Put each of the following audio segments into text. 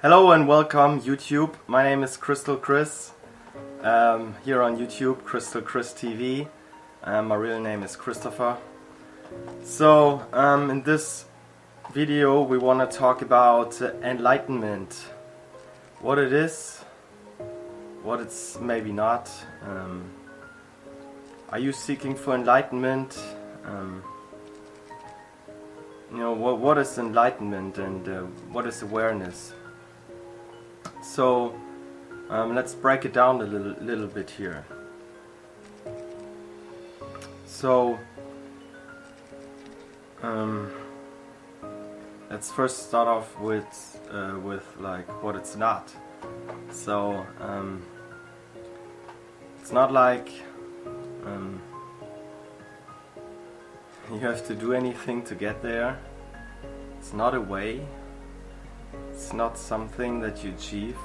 Hello and welcome YouTube. My name is CrystalChris. Here on YouTube, CrystalChrisTV. My real name is Christopher. So in this video we want to talk about enlightenment. What it is, what it's maybe not. Are you seeking for enlightenment? What is enlightenment and what is awareness? So let's break it down a little bit here. So let's first start off with like what it's not. So it's not like you have to do anything to get there. It's not a way. It's not something that you achieve.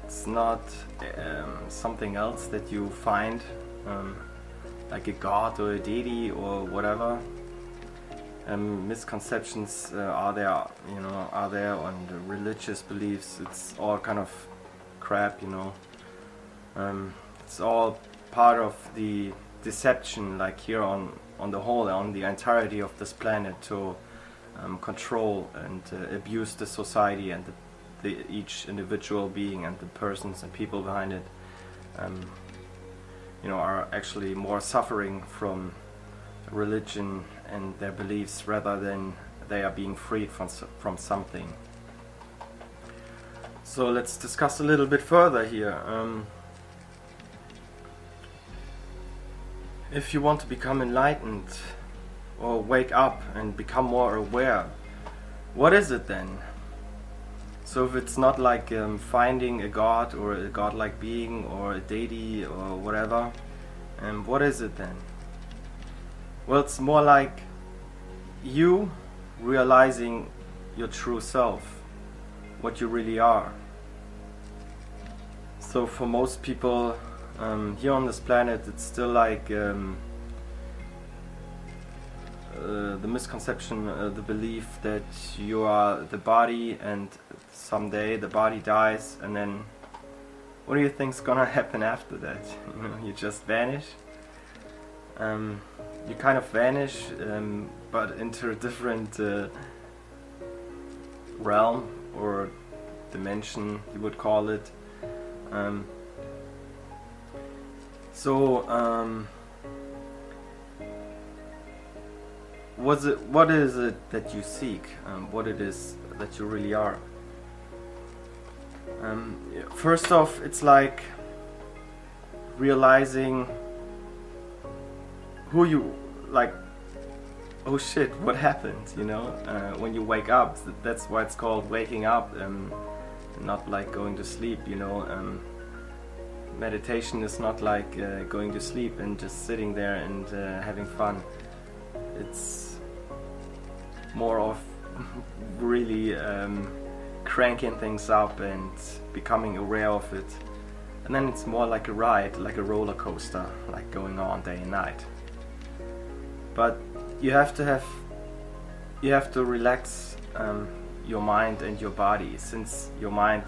It's not something else that you find, like a god or a deity or whatever. Misconceptions are there, on the religious beliefs. It's all kind of crap, It's all part of the deception, like here on the whole, on the entirety of this planet, to control and abuse the society and each individual being and the persons and people behind it. Are actually more suffering from religion and their beliefs rather than they are being freed from something. So let's discuss a little bit further here. If you want to become enlightened or wake up and become more aware, what is it then? So if it's not like finding a god or a godlike being or a deity or whatever, what is it then? Well, it's more like you realizing your true self, what you really are. So for most people here on this planet, it's still like the misconception, the belief that you are the body and someday the body dies, and then what do you think's gonna happen after that? You just vanish. You kind of vanish, but into a different realm or dimension, you would call it. What is it that you seek? What it is that you really are? First off, it's like realizing who you, like, oh shit, what happened, when you wake up. That's why it's called waking up, not like going to sleep, Meditation is not like going to sleep and just sitting there and having fun. It's more of really cranking things up and becoming aware of it. And then it's more like a ride, like a roller coaster, like going on day and night. But you have to relax your mind and your body, since your mind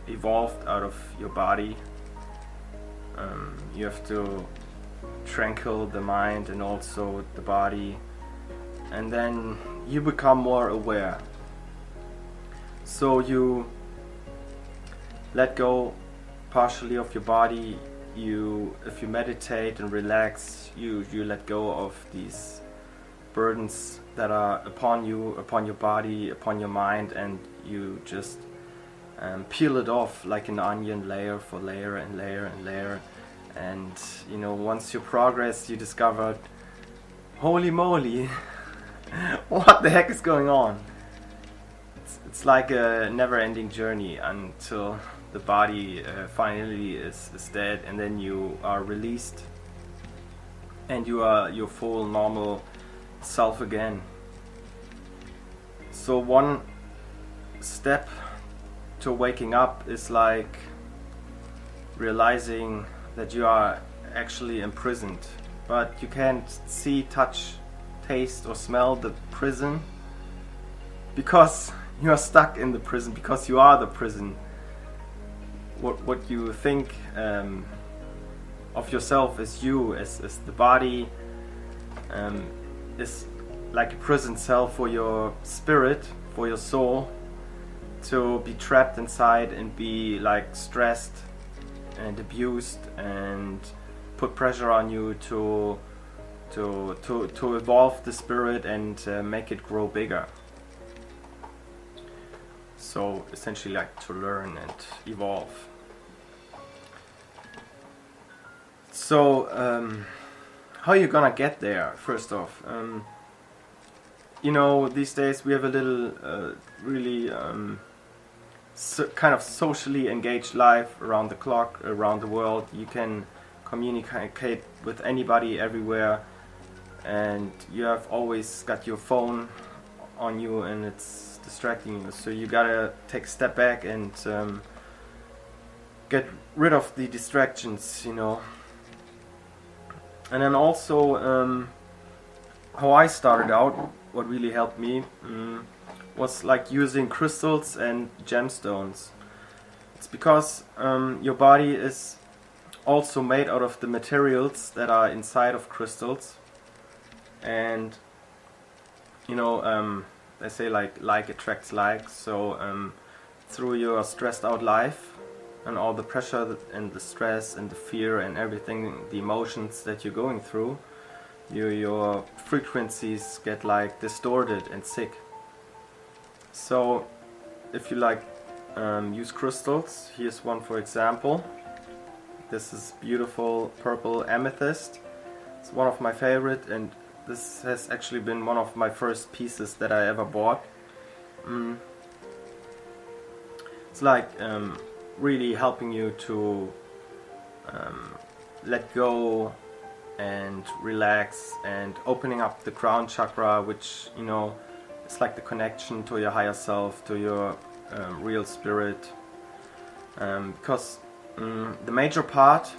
evolved out of your body. You have to tranquil the mind and also the body, and then you become more aware. So you let go partially of your body. If you meditate and relax, you let go of these burdens that are upon you, upon your body, upon your mind, and you just peel it off like an onion, layer for layer and layer and layer. And once you progress, you discover, holy moly, what the heck is going on? It's like a never-ending journey until the body finally is dead, and then you are released and you are your full normal self again. So one step to waking up is like realizing that you are actually imprisoned, but you can't see, touch, taste or smell the prison. because you are stuck in the prison, because you are the prison. What you think of yourself as you, as the body, is like a prison cell for your spirit, for your soul, to be trapped inside and be like stressed and abused and put pressure on you to evolve the spirit and make it grow bigger. So essentially like to learn and evolve. So how are you gonna get there? First off, you know, these days we have a little really kind of socially engaged life around the clock, around the world. You can communicate with anybody everywhere, and you have always got your phone on you and it's distracting you. So you gotta take a step back and get rid of the distractions, you know. And then also how I started out, what really helped me was like using crystals and gemstones. It's because your body is also made out of the materials that are inside of crystals, and you know, they say like attracts like. So through your stressed out life and all the pressure and the stress and the fear and everything, the emotions that you're going through, your frequencies get like distorted and sick. So if you like use crystals, here's one for example. This is beautiful purple amethyst. It's one of my favorite, and this has actually been one of my first pieces that I ever bought. It's like really helping you to let go and relax, and opening up the crown chakra, which, you know, it's like the connection to your higher self, to your real spirit, because the major part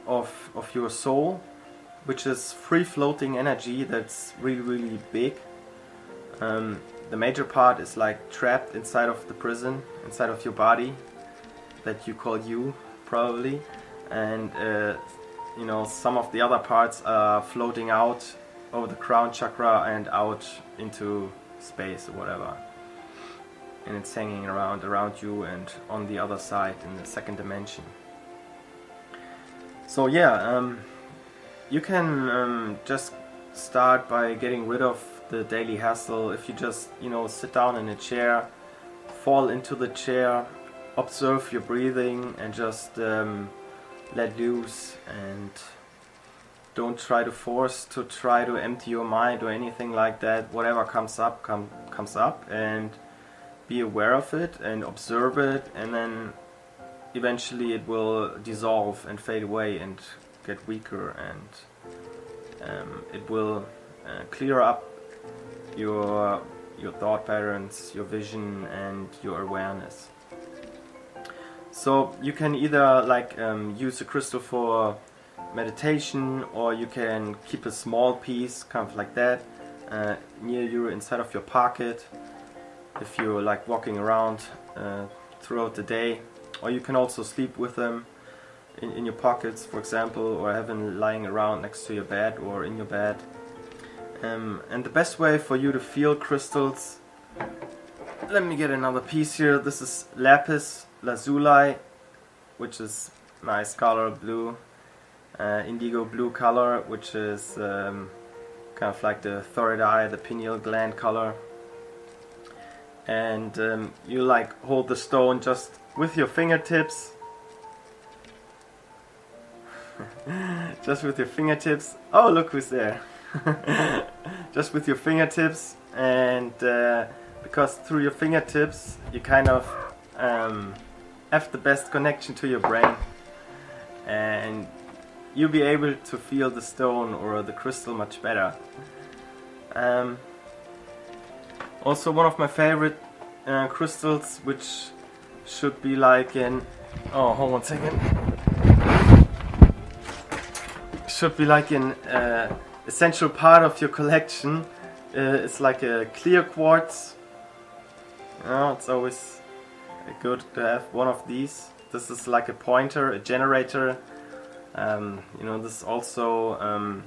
of your soul, which is free floating energy that's really, really big, the major part is like trapped inside of the prison, inside of your body that you call you, probably, and you know, some of the other parts are floating out over the crown chakra and out into space or whatever, and it's hanging around you and on the other side in the second dimension. So yeah, you can just start by getting rid of the daily hassle. If you just, you know, sit down in a chair, fall into the chair, observe your breathing, and just let loose, and don't try to force to try to empty your mind or anything like that. Whatever comes up comes up, and be aware of it and observe it, and then eventually it will dissolve and fade away and get weaker, and it will clear up your thought patterns, your vision, and your awareness. So you can either like use a crystal for meditation, or you can keep a small piece, kind of like that, near you inside of your pocket if you're like walking around throughout the day. Or you can also sleep with them in your pockets, for example, or have them lying around next to your bed or in your bed. And the best way for you to feel crystals, let me get another piece here. This is lapis lazuli, which is nice color, blue, indigo blue color, which is kind of like the third eye, the pineal gland color. And you like hold the stone just with your fingertips, just with your fingertips. Oh, look who's there. Just with your fingertips, and because through your fingertips you kind of have the best connection to your brain, and you'll be able to feel the stone or the crystal much better. Also, one of my favorite crystals, which should be like in, oh, hold on a second, should be like an essential part of your collection. It's like a clear quartz, You know, it's always good to have one of these. This is like a pointer, a generator. You know, this also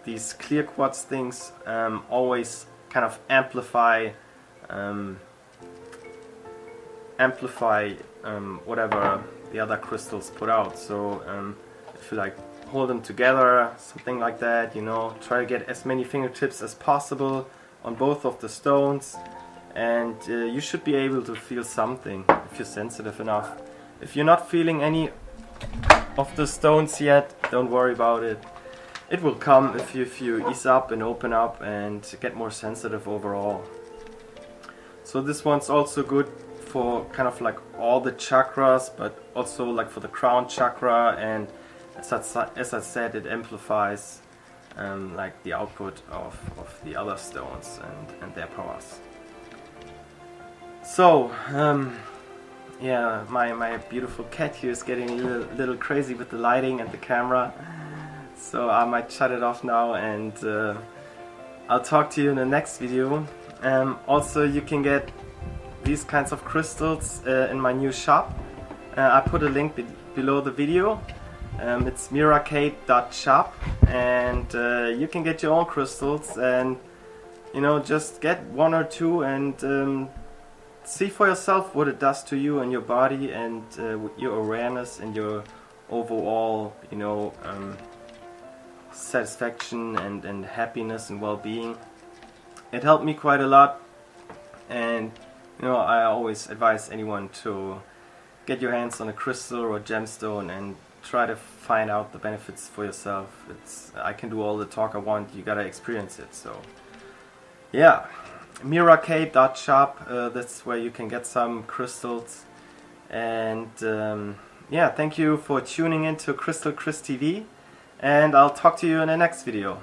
these clear quartz things always kind of amplify whatever the other crystals put out. So if you like hold them together, something like that, you know, try to get as many fingertips as possible on both of the stones, and you should be able to feel something if you're sensitive enough. If you're not feeling any of the stones yet, don't worry about it. It will come if you ease up and open up and get more sensitive overall. So this one's also good for kind of like all the chakras, but also like for the crown chakra, and as I said, it amplifies like the output of the other stones and their powers. So yeah, my beautiful cat here is getting a little crazy with the lighting and the camera, so I might shut it off now, and I'll talk to you in the next video. Also, you can get these kinds of crystals in my new shop. I put a link below the video. It's miracade.shop, and you can get your own crystals, and you know, just get one or two and see for yourself what it does to you and your body, and your awareness and your overall, you know, satisfaction and happiness and well-being. It helped me quite a lot, and you know, I always advise anyone to get your hands on a crystal or a gemstone and try to find out the benefits for yourself. I can do all the talk I want, you gotta experience it. So yeah, miracade.shop, that's where you can get some crystals. And yeah, thank you for tuning in to CrystalChrisTV, and I'll talk to you in the next video.